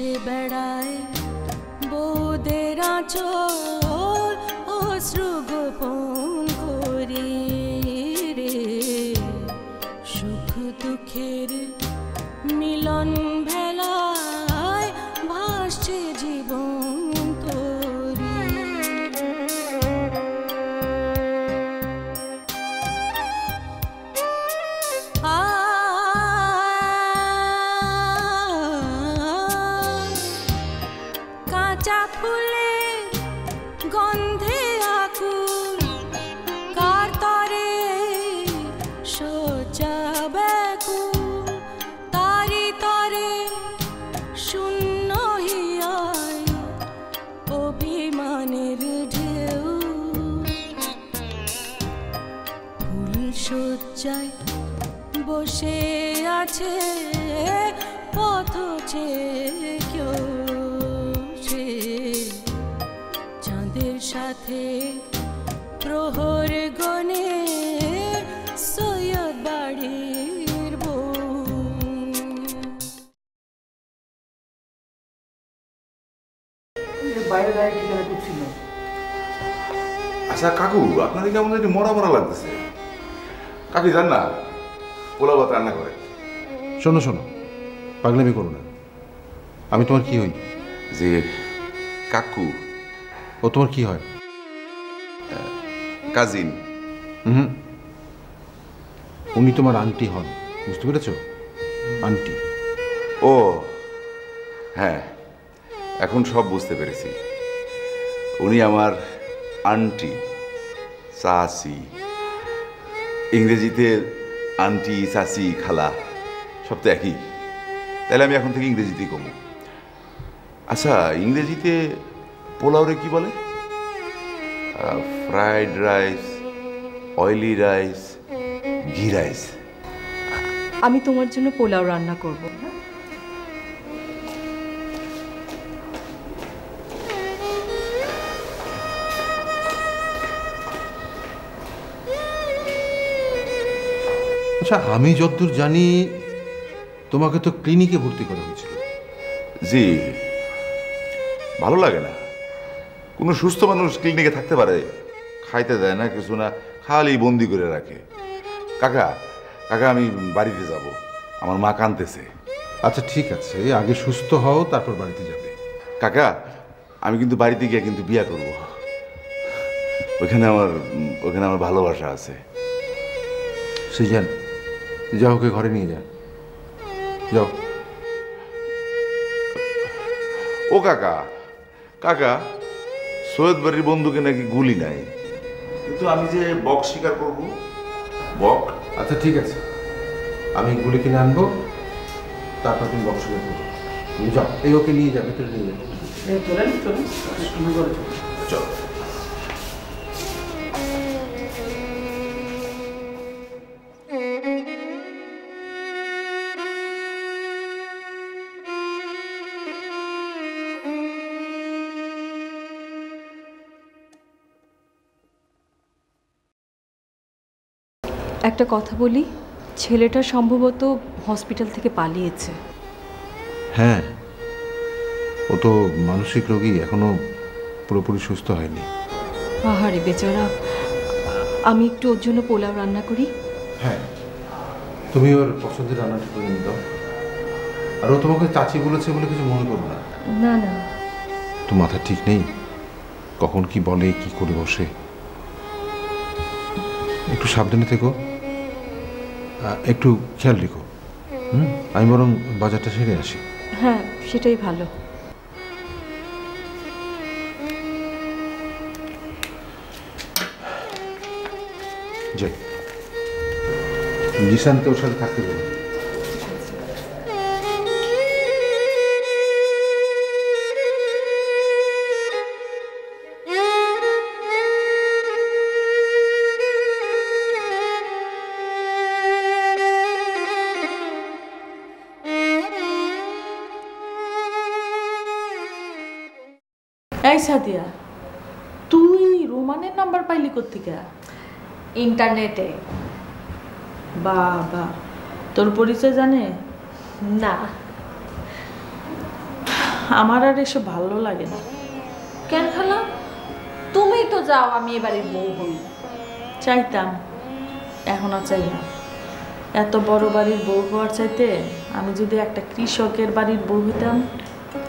ভেসে বেড়ায় বউদের আঁচল অশ্রু গোপন করে রে সুখ দুঃখের মিলন ভেলায় ভাসছে জীবন তোরে কাঁচা ফুলের গন্ধে আকুল কার তরে সোচা ব্যাকুল তারি তরে শূন্য হিয়ায় অভিমানের ঢেউ ফুল শয্যায় বসে আছে পথছে কেউ সে চাঁদের সাথে প্রহর গনে সৈয়দ বাড়ির বউ বাইরে দাঁড়িয়ে কি করে করছিল? আচ্ছা কাকু, আপনাদের কেমন জানি মরা মরা লাগতেছে। কাকি জান না পোলাও ভাত রান্না করে। শোনো শোনো, পাগলামি করো না। আমি তোমার কি হই? যে কাকু। ও তোমার কি হয়? কাজিন। হুম, উনি তোমার আন্টি হন, বুঝতে পেরেছ? আন্টি। ও হ্যাঁ, এখন সব বুঝতে পেরেছি। উনি আমার আন্টি, চাচি। ইংরেজিতে আন্টি, চাচি, খালা সব তো একই। তাহলে আমি এখন থেকে ইংরেজিতেই কমু। আচ্ছা, ইংরেজিতে পোলাওরে কি বলে? ফ্রাইড রাইস, অয়েলি রাইস, ঘি রাইস। আমি তোমার জন্য পোলাও রান্না করব। আচ্ছা, আমি যতদূর জানি তোমাকে তো ক্লিনিকে ভর্তি করা হয়েছিল। জি, ভালো লাগে না। কোনো সুস্থ মানুষ ক্লিনিকে থাকতে পারে? খাইতে দেয় না, কিছু না, খালি বন্দি করে রাখে। কাকা কাকা, আমি বাড়িতে যাব, আমার মা কাঁদতেছে। আচ্ছা ঠিক আছে, আগে সুস্থ হও, তারপর বাড়িতে যাবে। কাকা, আমি কিন্তু বাড়িতে গিয়ে কিন্তু বিয়ে করব। ওখানে আমার ভালোবাসা আছে। সিজান, যাও, ওকে ঘরে নিয়ে যা। যাও। ও কাকা কাকা, সৈয়দ বাড়ির বন্ধুকে নাকি গুলি নাই, কিন্তু আমি যে বক শিকার করব। বক? আচ্ছা ঠিক আছে, আমি গুলি কিনে আনবো, তারপর তুমি বক্স করবো। তুমি যাও, এই ওকে নিয়ে যাবে, ভেতরে নিয়ে যাবে। চলেন চলেন, চল। একটা কথা বলি, ছেলেটা সম্ভবত হসপিটাল থেকে পালিয়েছে। হ্যাঁ, ও তো মানসিক রোগী, এখনো পুরোপুরি সুস্থ হয়নি। আহারে বেচারা, আমি একটু ওর জন্য পোলাও রান্না করি। হ্যাঁ, তুমি ওর পছন্দের রান্নাটা করে নিয়ে দাও। আর ও তোমাকে চাচি বলেছে বলে কিছু মনে করো না। না না, তো মাথা ঠিক নেই, কখন কি বলে, কি করে বসে। একটু সাবধানে থেকো, একটু খেয়াল রেখো। আমি বরং বাজারটা সেরে আসি। হ্যাঁ, সেটাই ভালো। যাই, জিসানকে ওর সাথে থাকতে বলো। এই সাদিয়া, তুই রোমানের নাম্বার পাইলি কোত্থেকে? ইন্টারনেটে। বাবা, তোর পরিচয় জানে? না। আমার আর এসব ভালো লাগে না। কেন খালা? তুমি তো যাও আমি এবারের বউ হই। চাইতাম, এখন আর চাই না। এত বড় বাড়ির বউ হওয়ার চাইতে আমি যদি একটা কৃষকের বাড়ির বউ হইতাম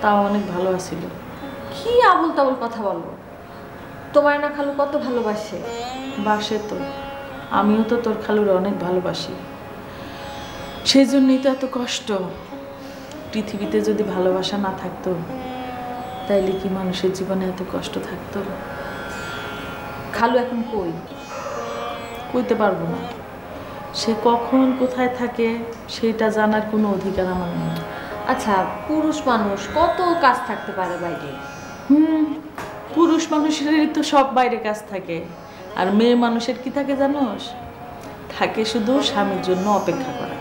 তাও অনেক ভালো আছিল। কি আবল তাবল কথা বলো? তোমার না খালু কত ভালোবাসে। বাসে তো, আমিও তো তোর খালুর অনেক ভালোবাসি। সেই জন্যই তো এত কষ্ট। পৃথিবীতে যদি ভালোবাসা না থাকতো তাইলে কি মানুষের জীবনে এত কষ্ট থাকতো? খালু এখন কই? কইতে পারবো না। সে কখন কোথায় থাকে সেটা জানার কোনো অধিকার আমার নেই। আচ্ছা, পুরুষ মানুষ কত কাজ থাকতে পারে বাইরে। পুরুষ মানুষেরই তো সব বাইরে কাজ থাকে, আর মেয়ে মানুষের কি থাকে জানোস? থাকে শুধু স্বামীর জন্য অপেক্ষা করা।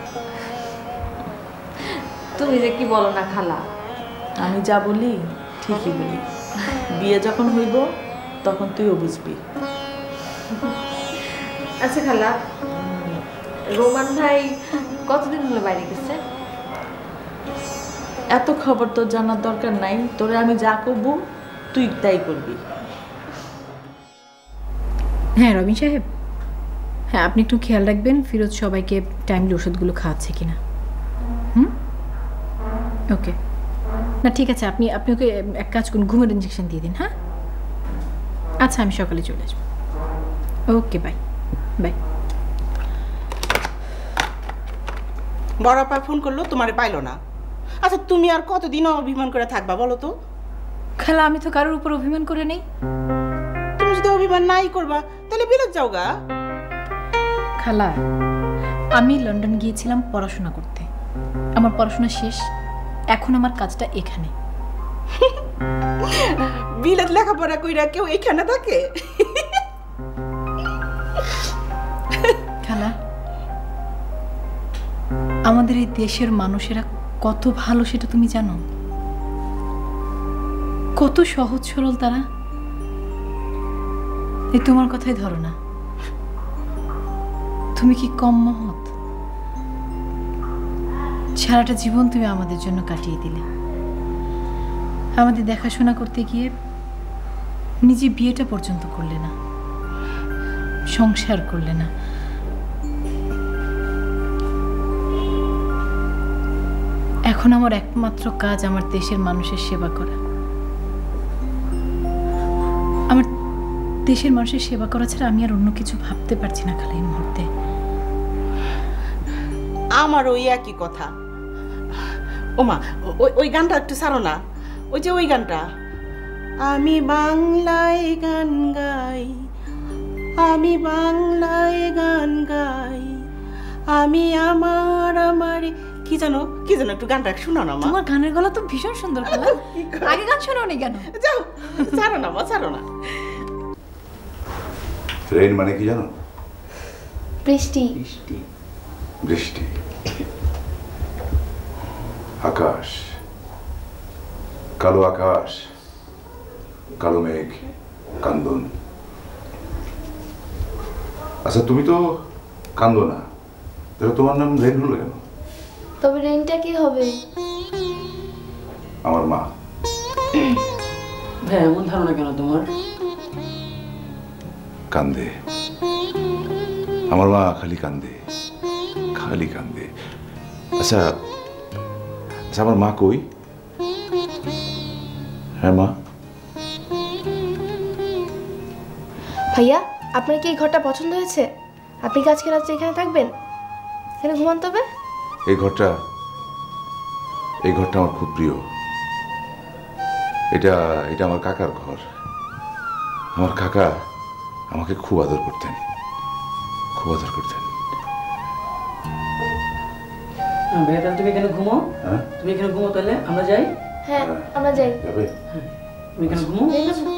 তুমি যে কি বলো না খালা। আমি যা বলি ঠিকই বলি। বিয়ে যখন হইব তখন তুইও বুঝবি। আচ্ছা খালা, রোমান ভাই কতদিন হলো বাইরে গেছে? এত খবর তোর জানার দরকার নাই। তোরে আমি যা করবো তুই তাই করবি। হ্যাঁ রবিন সাহেব, হ্যাঁ আপনি একটু খেয়াল রাখবেন ফিরোজ সবাইকে টাইমলি ওষুধগুলো খাওয়াচ্ছে কিনা। ওকে, না ঠিক আছে, আপনি ওকে এক কাজ করুন, ঘুমের ইঞ্জেকশন দিয়ে দিন। হ্যাঁ আচ্ছা, আমি সকালে চলে আসবো। ওকে, বাই বাই। বড় আপা ফোন করলো, তোমারে পাইলো না। আচ্ছা তুমি আর কতদিন অভিমান করে থাকবা বলো তো? খালা, আমি তো কারোর উপর অভিমান করে নেই। তুমি যদি অভিমান নাই করবা তাহলে বিলেত যাও গা। খালা, আমি লন্ডন গিয়েছিলাম পড়াশোনা করতে। আমার পড়াশোনা শেষ, এখন আমার কাজটা এখানে। বিলেত লেখাপড়া কইরা কেউ এখানে থাকে? খালা, আমাদের এই দেশের মানুষেরা কত ভালো সেটা তুমি জানো? কত সহজ সরল তারা। এই তোমার কথাই ধরো না, তুমি কি কম মহৎ? সারাটা জীবন তুমি আমাদের জন্য কাটিয়ে দিলে। আমাদের দেখাশোনা করতে গিয়ে নিজে বিয়েটা পর্যন্ত করলে না, সংসার করলে না। এখন আমার একমাত্র কাজ আমার দেশের মানুষের সেবা করা। আমার দেশের মানুষের সেবা করা ছাড়া আমি আর অন্য কিছু ভাবতে পারছি না খালি এই মুহূর্তে। আমার ওই একই কথা। ওমা, ওই গানটা একটু ছাড়ো না। ওই যে ওই গানটা, আমি বাংলায় গান গাই, আমি বাংলায় গান গাই, আমি আমার আমার কি জানো একটু গানটা শোনাও না মা। তোমার গানের গলা তো ভীষণ সুন্দর খালা, আগে গান শোনাও নি কেন? যাও, ছাড়ো না মা, ছাড়ো না। রেইন মানে কি জানো? বৃষ্টি। বৃষ্টি, আকাশ, কালো আকাশ, কালো মেঘ, কান্দন। আচ্ছা তুমি তো কান্দো না, তাহলে তোমার নাম রেইন হলো কেন? তবে রেনটা কি হবে? আমার মা। হ্যাঁ, এমন ধারণা কেন তোমার? কান্দে, আমার মা খালি কান্দে, খালি কান্দে। আচ্ছা আচ্ছা, আমার মা কই? হ্যাঁ মা। ভাইয়া, আপনার কি এই ঘরটা পছন্দ হয়েছে? আপনি কি আজকে রাত্রে এখানে থাকবেন? এখানে ঘুমান তবে? এই ঘরটা আমার খুব প্রিয়। এটা আমার কাকার ঘর। আমার কাকা আমাকে খুব আদর করতেন, খুব আদর করতেন। ভাইয়া, তাহলে তুমি এখানে ঘুমো। হ্যাঁ, তুমি এখানে ঘুমো, তাহলে আমরা যাই। হ্যাঁ, আমরা যাই। যাবে? তুমি এখানে ঘুমো।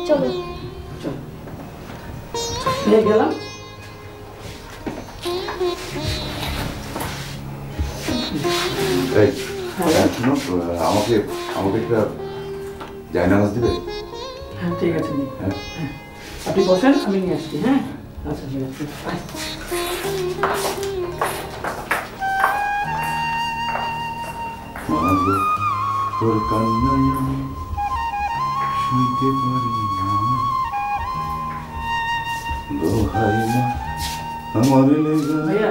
চলো। চলো, নিয়ে গেলাম। এই, শুনো, আমাকে একটা জায়নামাজ দিবে? হ্যাঁ ঠিক আছে, নি। হ্যাঁ, আপনি বসেন, আমি নিয়ে আসছি। হ্যাঁ আচ্ছা, ঠিক আছে। নামাজ তোর কান্নায় আমি শুনতে পারি না দোহাই মা আমার লেগা ভাইয়া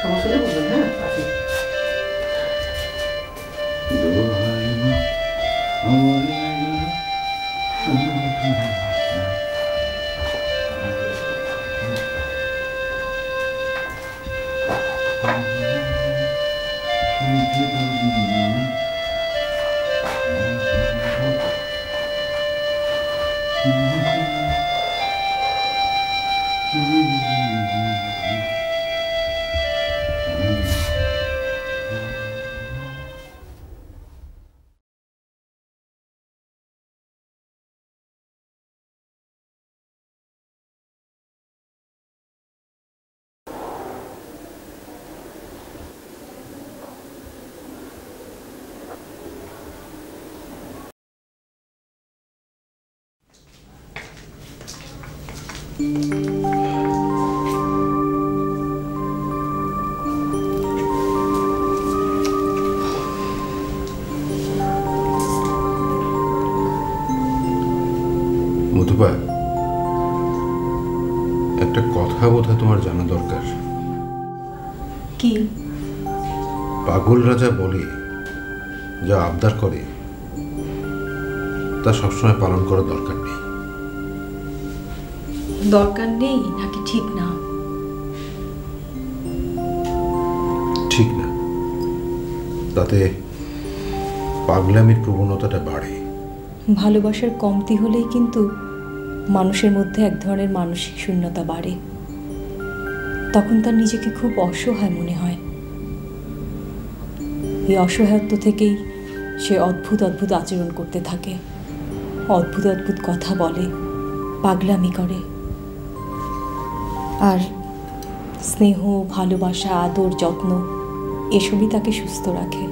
সমস্যা নেই বলবেন, হ্যাঁ আসি। দোহাই মা আমার লেগা মধুবা, একটা কথা বোধহয় তোমার জানা দরকার। কি? পাগল রাজা বলে যা আবদার করে তা সবসময় পালন করা দরকার নেই। দরকার নেই নাকি ঠিক না? ঠিক না, তাতে পাগলামির প্রবণতাটা বাড়ে। ভালোবাসার কমতি হলেই কিন্তু মানুষের মধ্যে এক ধরনের মানসিক শূন্যতা বাড়ে। তখন তার নিজেকে খুব অসহায় মনে হয়। এই অসহায়ত্ব থেকেই সে অদ্ভুত অদ্ভুত আচরণ করতে থাকে, অদ্ভুত অদ্ভুত কথা বলে, পাগলামি করে। আর স্নেহ, ভালোবাসা, আদর, যত্ন এসবই তাকে সুস্থ রাখে।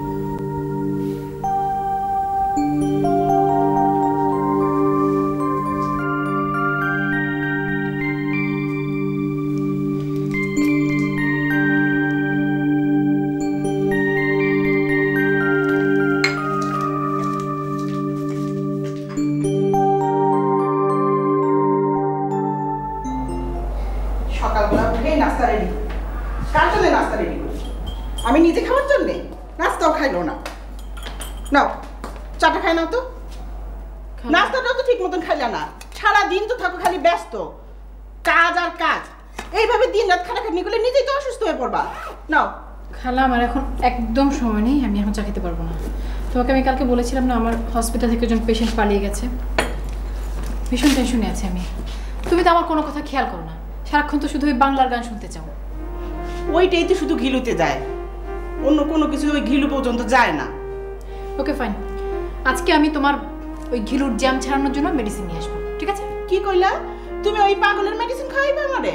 সকালবেলা উঠেই নাস্তা রেডি। কার জন্য নাস্তা রেডি করছি? আমি নিজে খাওয়ার জন্যে? নাস্তাও খাইলো না। নাও চাটা খাই নাও তো। নাস্তাটাও তো ঠিক মতন খাইলা না। সারাদিন তো থাকো খালি ব্যস্ত, কাজ আর কাজ। এইভাবে দিন রাত খাটাখাটনি করলে নিজেই তো অসুস্থ হয়ে পড়বা। নাও। খালা, আমার এখন একদম সময় নেই, আমি এখন চা খেতে পারবো না। তোমাকে আমি কালকে বলেছিলাম না, আমার হসপিটাল থেকে একজন পেশেন্ট পালিয়ে গেছে। ভীষণ টেনশনে আছি আমি। তুমি তো আমার কোনো কথা খেয়াল করো না, সারাক্ষণ তো শুধু ওই বাংলার গান শুনতে চাও। ওইটাই তো শুধু ঘিলুতে যায়, অন্য কোনো কিছু ওই ঘিলু পর্যন্ত যায় না। ওকে ফাইন, আজকে আমি তোমার ওই ঘিলুর জ্যাম ছাড়ানোর জন্য মেডিসিন নিয়ে আসবো, ঠিক আছে? কি কইলা? তুমি ওই পাগলের মেডিসিন খাইবে আমারে?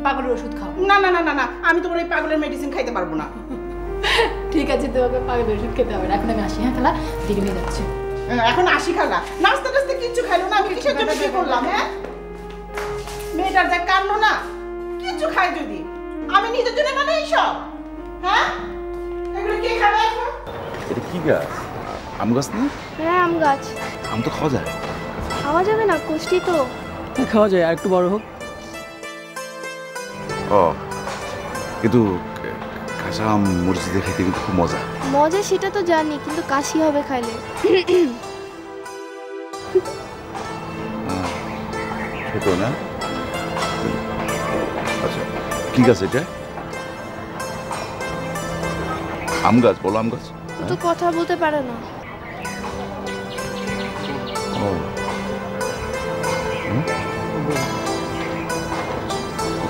পাগলের ওষুধ খাও। না না না না না, আমি তোমার ওই পাগলের মেডিসিন খাইতে পারবো না। ঠিক আছে, তোমাকে পাগলের ওষুধ খেতে হবে না। এখন আমি আসি, হ্যাঁ খালা, দেরি হয়ে যাচ্ছে। এখন আসি খালা। নাস্তা টাস্তা কিচ্ছু খাইলো না, আমি কিসের জন্য কি করলাম? হ্যাঁ, মেয়েটার যা কান্দ না, কিচ্ছু খাই যদি। আমি নিজের জন্য মানে এইসব? হ্যাঁ, এগুলো কে খাবে এখন? এটা কি গাছ? আম গাছ না? হ্যাঁ, আম গাছ। আম তো খাওয়া যায়। খাওয়া যাবে না, কষ্টি তো। খাওয়া যায়, আর একটু বড় হোক। ও, কিন্তু কাঁচা আম মরিচ দিয়ে খেতে কিন্তু খুব মজা। মজা সেটা তো জানি, কিন্তু কাশি হবে খাইলে। ছোট না? আচ্ছা, কি গাছ এটা? আম গাছ? বলো আম গাছ। তো কথা বলতে পারে না। ও,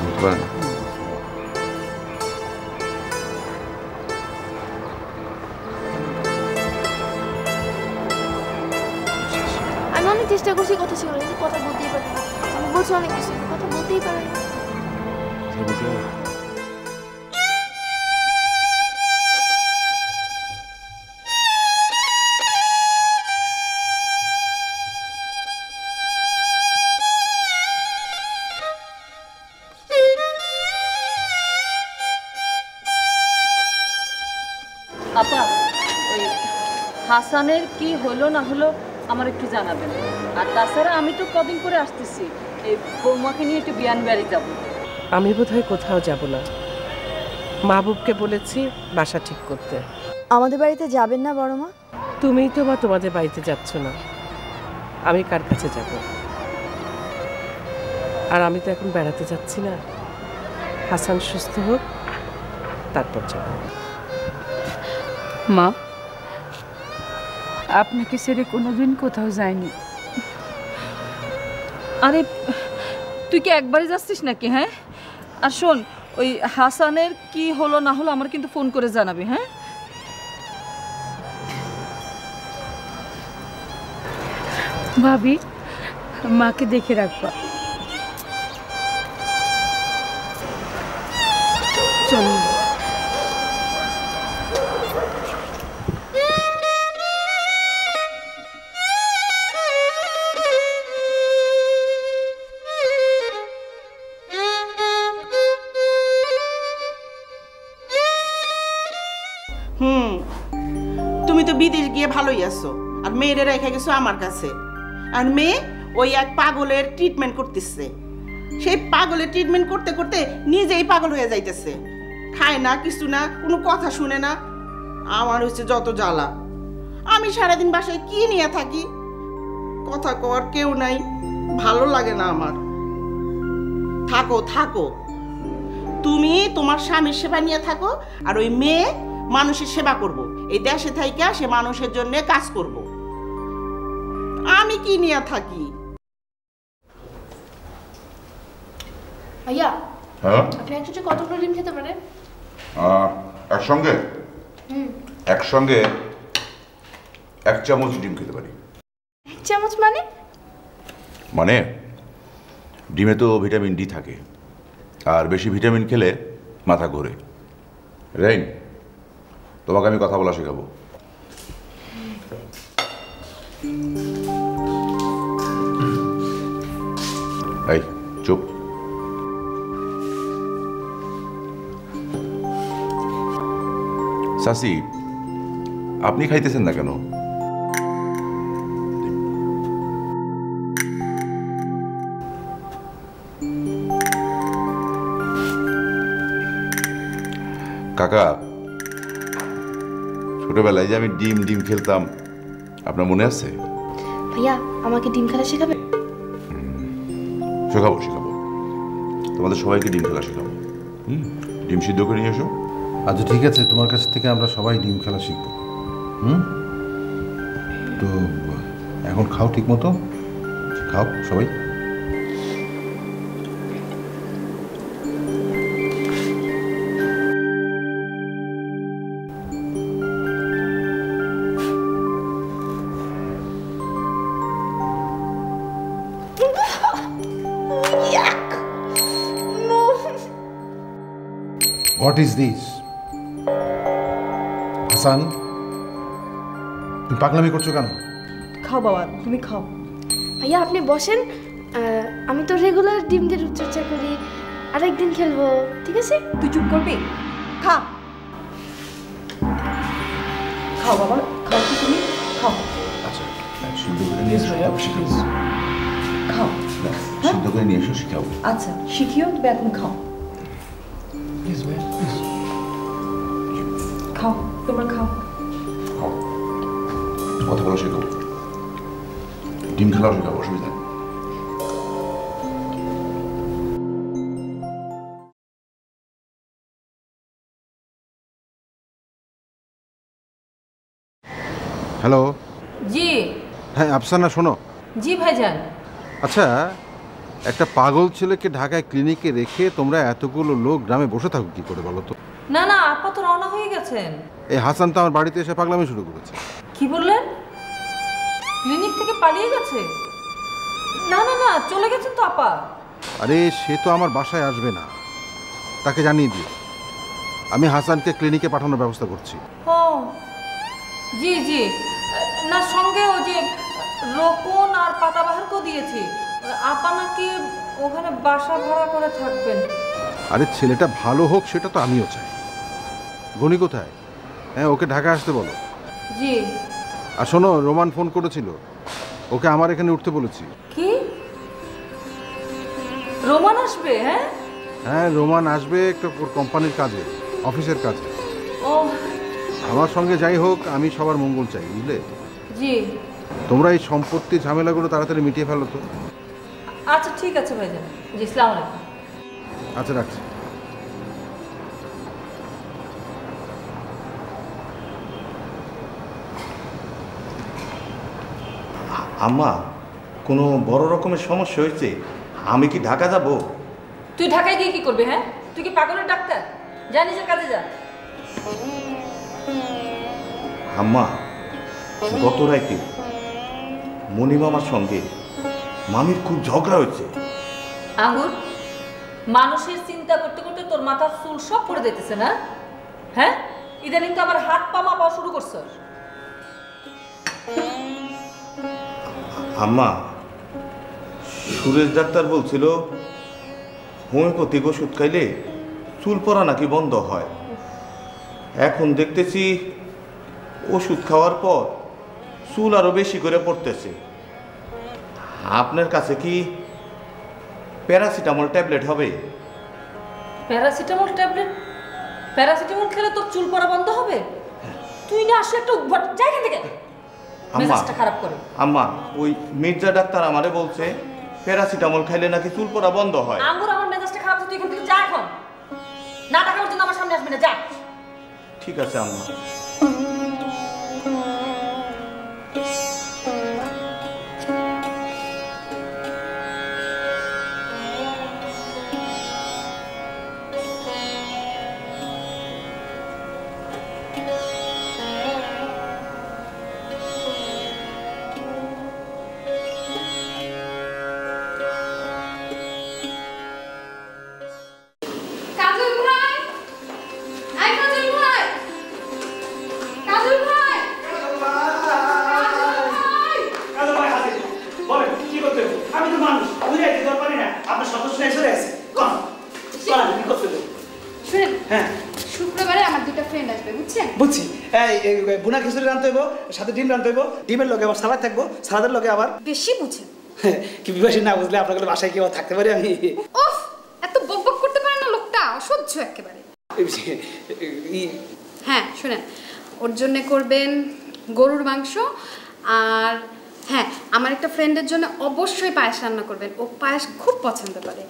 বলতে পারে না। আমি অনেক চেষ্টা করছি কথা শেখানোর, কিন্তু কথা বলতেই পারি না। আমি বলছি অনেক কিছু, কথা বলতেই পারে না। আপা ওই হাসানের কি হলো না হলো আমার একটু জানাবেন। আর তাছাড়া আমি তো কদিন করে আসতেছি, এই বৌমাকে নিয়ে একটু বিয়ান বাড়ি যাব। আমি বোধহয় কোথাও যাব না, মাহবুবকে বলেছি বাসা ঠিক করতে। আমাদের বাড়িতে যাবেন না বড় মা? তুমিই তো বা তোমাদের বাড়িতে যাচ্ছ না, আমি কার কাছে যাব? আর আমি তো এখন বেড়াতে যাচ্ছি না, হাসান সুস্থ হোক তারপর যাব। মা, আপনাকে ছেড়ে কোনোদিন কোথাও যায়নি। আরে তুই কি একবারই যাচ্ছিস নাকি? হ্যাঁ, আর শোন, ওই হাসানের কি হলো না হলো আমার কিন্তু ফোন করে জানাবি। হ্যাঁ ভাবি, মাকে দেখে রাখবা। চলো। তুমি তো বিদেশ গিয়ে ভালোই আছো, আর মেয়েরা রেখে গেছো আমার কাছে। আর মেয়ে ওই এক পাগলের ট্রিটমেন্ট করতেছে, সেই পাগলের ট্রিটমেন্ট করতে করতে নিজেই পাগল হয়ে যাইতেছে, খায় না, কিছু না, কোনো কথা শুনে না। আমার হচ্ছে যত জ্বালা। আমি সারাদিন বাসায় কি নিয়ে থাকি, কথা কওয়ার কেউ নাই, ভালো লাগে না আমার। থাকো থাকো, তুমি তোমার স্বামীর সেবা নিয়ে থাকো, আর ওই মেয়ে মানুষের সেবা করব। এই দেশে থাইকা সে মানুষের জন্য কাজ করব। আমি কি নিয়ে থাকি? ভাইয়া, হ্যাঁ আপনি একসাথে কতগুলো ডিম খেতে পারেন? একসঙ্গে একসঙ্গে 1 চামচ ডিম খেতে পারি। 1 চামচ মানে? মানে ডিমে তো ভিটামিন ডি থাকে, আর বেশি ভিটামিন খেলে মাথা ঘোরে। রাইন, তোমাকে আমি কথা বলা শেখাবো। এই চুপ। সাসি, আপনি খাইতেছেন না কেন? কাকা, ছোটবেলায় যে আমি ডিম ডিম খেলতাম, আপনার মনে আছে? ভাইয়া, আমাকে ডিম খেলা শেখাবেন? শেখাবো শেখাবো, তোমাদের সবাইকে ডিম খেলা শেখাবো। ডিম সিদ্ধ করে নিয়ে এসো। আচ্ছা ঠিক আছে, তোমার কাছ থেকে আমরা সবাই ডিম খেলা শিখবো। তো এখন খাও, ঠিক মতো খাও সবাই। What is this? হাসান, তুমি পাগলামি করছো কেন? খাও বাবা, তুমি খাও। ভাইয়া আপনি বসেন, আমি তো রেগুলার ডিম দিয়ে রূপচর্চা করি, আরেকদিন খেলবো, ঠিক আছে? তুই চুপ করবি? খা, খাও বাবা, খাও কি তুমি, খাও। আচ্ছা সিদ্ধ করে নিয়ে এসো, শিখাবো। খাও, সিদ্ধ করে নিয়ে এসো, শিখাবো। আচ্ছা শিখিও, তুমি এখন খাও। খাও, তোমরা খাও। খাও, কথা বলা শেখাবো, ডিম খেলাও শেখাবো, অসুবিধা নেই। হ্যালো। জি। হ্যাঁ আফসানা, শোনো। জি ভাইজান। আচ্ছা, একটা পাগল ছেলেকে ঢাকায় ক্লিনিকে রেখে তোমরা এতগুলো লোক গ্রামে বসে থাকো কি করে বলো তো? না না, আপা তো রওনা হয়ে গেছেন। এই হাসান তো আমার বাড়িতে এসে পাগলামি শুরু করেছে। কি বললেন? ক্লিনিক থেকে পালিয়ে গেছে? না না না, চলে গেছেন তো আপা। আরে সে তো আমার বাসায় আসবে না, তাকে জানিয়ে দিও আমি হাসানকে ক্লিনিকে পাঠানোর ব্যবস্থা করছি। ও জি জি, না সঙ্গে ও যে রোকন আর পাতাবাহারকেও দিয়েছি, আপা নাকি ওখানে বাসা ভাড়া করে থাকবেন। আরে ছেলেটা ভালো হোক সেটা তো আমিও চাই। গনি কোথায়? হ্যাঁ, ওকে ঢাকা আসতে বলো। জি। আর শোনো, রোমান ফোন করেছিল, ওকে আমার এখানে উঠতে বলেছি। কি রোমান আসবে? হ্যাঁ হ্যাঁ, রোমান আসবে একটা কোম্পানির কাজে, অফিসের কাজে। ও আমার সঙ্গে যাই হোক, আমি সবার মঙ্গল চাই, বুঝলে? জি। তোমরা এই সম্পত্তি ঝামেলাগুলো তাড়াতাড়ি মিটিয়ে ফেলো তো। আচ্ছা ঠিক আছে ভাইজান। জি, আসসালামু আলাইকুম। আচ্ছা, রাখছি। আম্মা, কোনো বড় রকমের সমস্যা হয়েছে? আমি কি ঢাকা যাব? তুই ঢাকায় গিয়ে কি করবি? হ্যাঁ, তুই কি পাগলের ডাক্তার? যা নিজের কাজে যা। আম্মা, গত রাতে মণিমামার সঙ্গে মামির খুব ঝগড়া হয়েছে। আঙ্গুর, মানুষের চিন্তা করতে করতে তোর মাথার চুল সব পড়ে যেতেছে না? হ্যাঁ, ইদানিং তো আবার হাত পা মাপা শুরু করছো। আম্মা, সুরেশ ডাক্তার বলছিল হোমিওপ্যাথিক ওষুধ খাইলে চুল পড়া নাকি বন্ধ হয়। এখন দেখতেছি ওষুধ খাওয়ার পর চুল আরো বেশি করে পড়তেছে। আপনার কাছে কি প্যারাসিটামল ট্যাবলেট হবে? Paracetamol tablet? প্যারাসিটামল খেলে তোর চুল পড়া বন্ধ হবে? তুই না আসলে একটা উদ্ভট জায়গা থেকে মেজাজটা খারাপ করে। আম্মা, ওই মির্জা ডাক্তার আমারে বলছে প্যারাসিটামল খাইলে নাকি চুল পড়া বন্ধ হয়। আঙ্গুর, আমার মেজাজটা খারাপ আছে, তুই এখান থেকে যা এখন। না টাকা পর্যন্ত আমার সামনে আসবি না, যা। ঠিক আছে আম্মা। শুক্রবারে আমার দুটো ফ্রেন্ড আসবে, বুঝছেন? বুঝছি। বুনা খিচুড়ি রান্তে হইব, সাথে ডিম রান্তে হইব, ডিমের লগে আবার সালাদ থাকবো, সালাদের লগে আবার বেশি বুঝেন। কি বিবাসী না বুঝলে আপনাদের বাসায় কি থাকতে পারি আমি? উফ, এত বকবক করতে পারে না লোকটা, অসহ্য একেবারে। হ্যাঁ শুনেন, ওর জন্য করবেন গরুর মাংস, আর হ্যাঁ আমার একটা ফ্রেন্ডের জন্য অবশ্যই পায়েস রান্না করবেন। ও পায়েস খুব পছন্দ করে।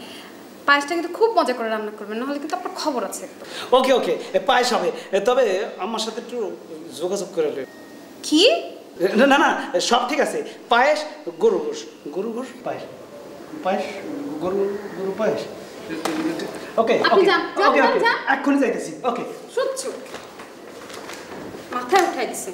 পায়েসটা কিন্তু খুব মজা করে রান্না করবেন, নাহলে কিন্তু আপনার খবর আছে একদম। ওকে ওকে, পায়েস হবে, তবে আমার সাথে একটু যোগাযোগ করে নেবে। কি? না না না, সব ঠিক আছে। পায়েস, গরু গোশ, গরু গোশ পায়েস, পায়েস গরু গরু পায়েস। ওকে আপনি যান, ওকে ওকে, এক্ষুনি যাইতেছি। ওকে। সহ্য মাথায় উঠাই দিছে।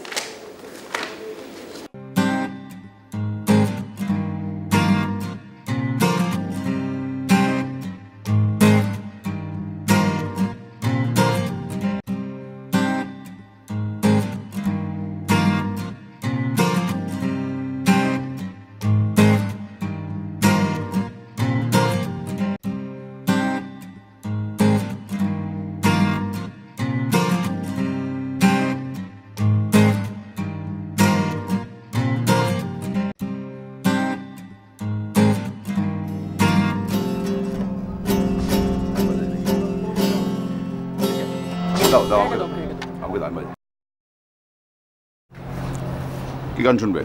দাও দাও, আমাকে দাও। কি গান শুনবে?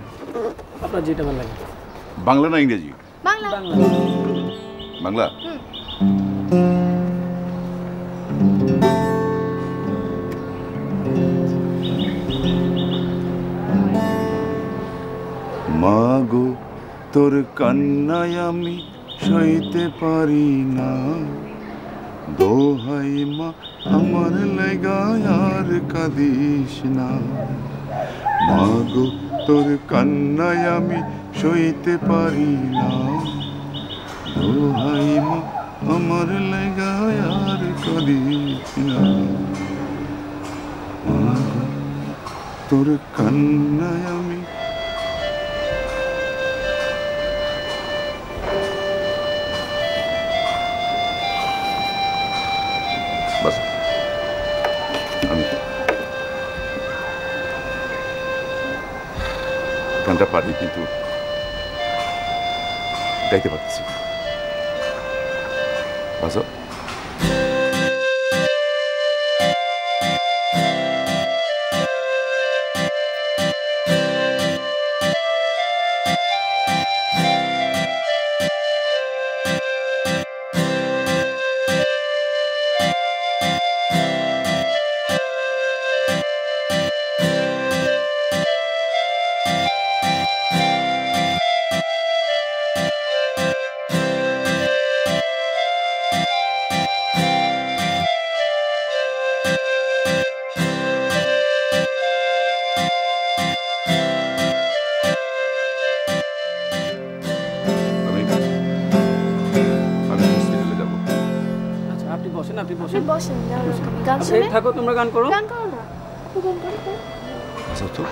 আপনার যেটা ভালো লাগে। বাংলা না ইংরেজি? বাংলা। বাংলা। মা গো, তোর কান্নায় আমি সইতে পারি না, দোহাই মা আমার লাগায় আর কাঁদিস না। মা গো, তোর কান্নায় আমি সইতে পারি না, দোহাই মা আমার লাগায় আর কাঁদিস না। মা গো, তোর কান্নায় আমি গানটা পারি, কিন্তু গাইতে পারতেছি না। বাজো। থাকো, তোমরা গান করো। গান করো না, গান করো। আচ্ছা তো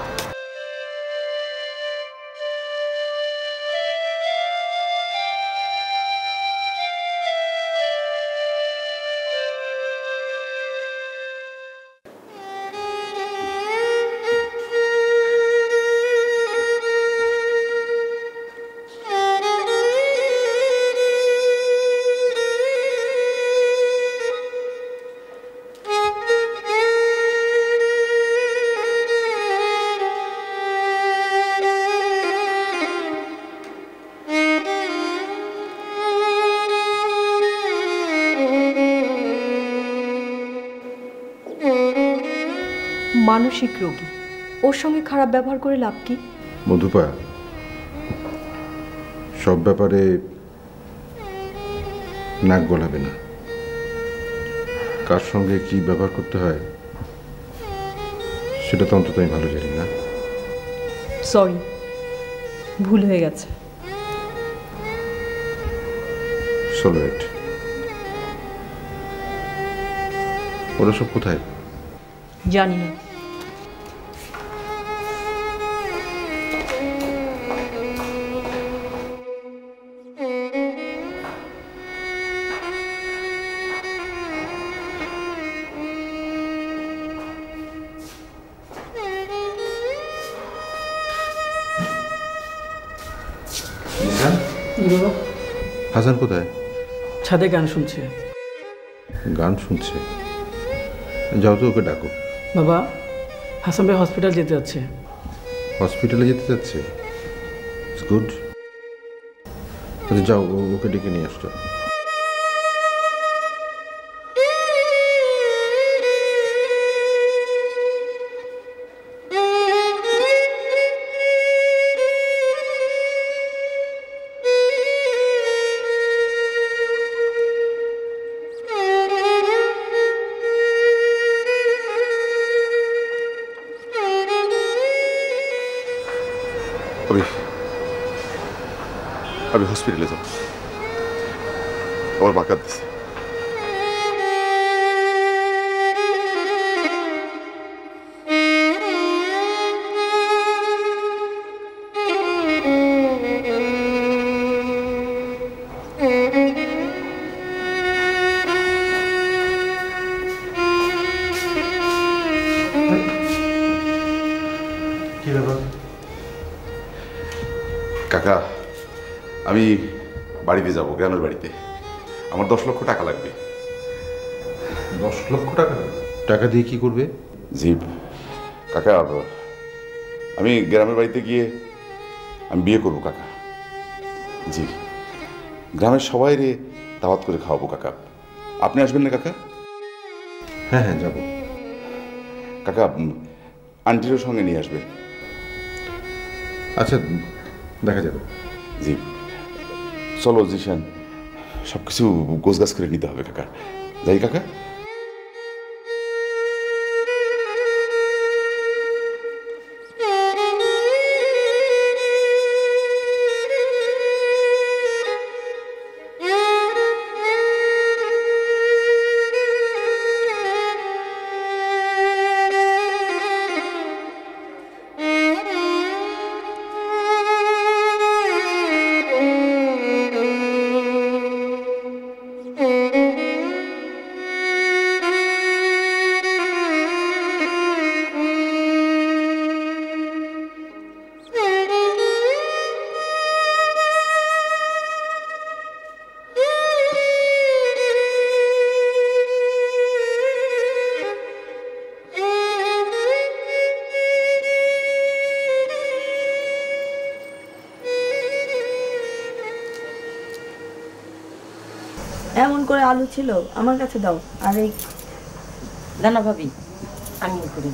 মানসিক রোগী, ওর সঙ্গে খারাপ ব্যবহার করে লাভ কি? মধুপা, সব ব্যাপারে নাক গলাবে না। কার সঙ্গে কি ব্যবহার করতে হয় সেটা তো অন্তত আমি ভালো জানি না। সরি, ভুল হয়ে গেছে। সলরেট, ওরা সব কোথায়? জানি না। হাসান কোথায়? ছাদে গান শুনছে। গান শুনছে? যাও তো, ওকে ডাকো। বাবা, হাসান ভাই হসপিটাল যেতে যাচ্ছে। হসপিটালে যেতে যাচ্ছে? It's good. আচ্ছা যাও, ওকে ডেকে নিয়ে আসছো। আমি হসপিটালে যাব, আমার বাঁকা দিচ্ছে। কি ব্যাপার? কাকা, আমি বাড়িতে যাব, গ্রামের বাড়িতে। আমার 10 লক্ষ টাকা লাগবে। 10 লক্ষ টাকা? টাকা দিয়ে কি করবে? জি কাকা, আমি গ্রামের বাড়িতে গিয়ে আমি বিয়ে করব কাকা। জি, গ্রামের সবাই রে দাওয়াত করে খাওয়াবো কাকা। আপনি আসবেন না কাকা? হ্যাঁ হ্যাঁ যাব। কাকা, আন্টিরও সঙ্গে নিয়ে আসবেন। আচ্ছা, দেখা যাবে। জি চলো জিশান, সব কিছু গোছগাছ করে নিতে হবে কাকা। যাই কাকা। করে আলু ছিল, আমার কাছে দাও। আর এই জানা ভাবি আমি করি,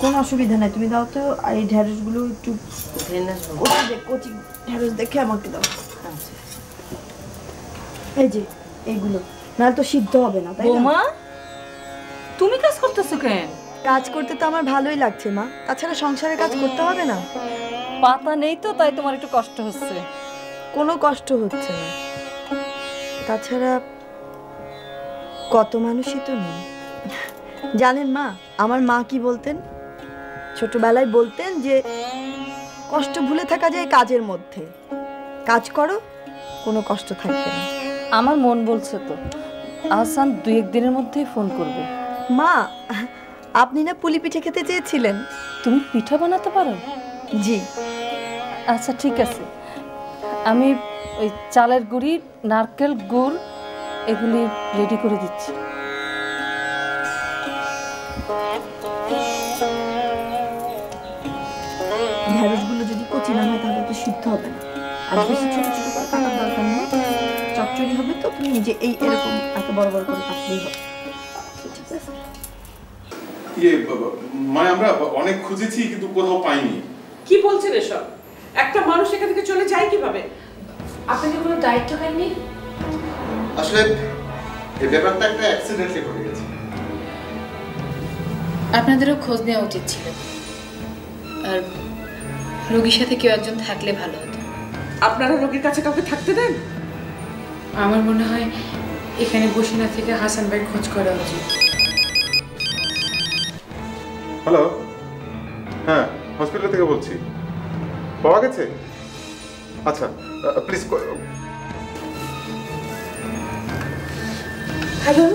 কোনো অসুবিধা নাই, তুমি দাও তো। আর এই ঢেঁড়সগুলো একটু কচি ঢেঁড়স দেখে আমাকে দাও। এই যে এইগুলো, নাহলে তো সিদ্ধ হবে না। তাই বৌমা তুমি কাজ করতেছো কেন? কাজ করতে তো আমার ভালোই লাগছে মা, তাছাড়া সংসারের কাজ করতে হবে না। পাতা নেই তো তাই তোমার একটু কষ্ট হচ্ছে। কোনো কষ্ট হচ্ছে না, তাছাড়া কত মানুষই তো নেই। জানেন মা, আমার মা কি বলতেন, ছোটবেলায় বলতেন যে কষ্ট ভুলে থাকা যায় কাজের মধ্যে, কাজ করো কোনো কষ্ট থাকবে না। আমার মন বলছে তো আহসান 2-1 দিনের মধ্যেই ফোন করবে। মা, আপনি না পুলি পিঠে খেতে চেয়েছিলেন। তুমি পিঠা বানাতে পারো? জি। আচ্ছা ঠিক আছে, আমি ওই চালের গুঁড়ি, নারকেল, গুড় এগুলি রেডি করে দিচ্ছি। ঢেঁড়সগুলো যদি কচি না হয় তাহলে তো সিদ্ধ হবে না, আর বেশি ছোট ছোট করে কাটার দরকার নেই। চচ্চড়ি হবে তো তুমি নিজে এরকম এত বড় বড় করে কাটলেই হবে। মানে আমরা অনেক খুঁজেছি কিন্তু কোথাও পাইনি। কি বলছেন এসব? একটা মানুষ এখান থেকে চলে যায় কিভাবে? আপনি কি কোনো দায়িত্ব নেননি? আসলে এই ব্যাপারটা একটা অ্যাক্সিডেন্টলি ঘটে গেছে। আপনাদেরও খোঁজ নেওয়া উচিত ছিল, আর রোগীর সাথে কেউ একজন থাকলে ভালো হতো। আপনারা রোগীর কাছে কাউকে থাকতে দেন? আমার মনে হয় এখানে বসে না থেকে হাসান ভাই খোঁজ করা উচিত। হ্যালো, হ্যাঁ হসপিটাল থেকে বলছি, পাওয়া গেছে? আচ্ছা প্লিজ। হ্যালো,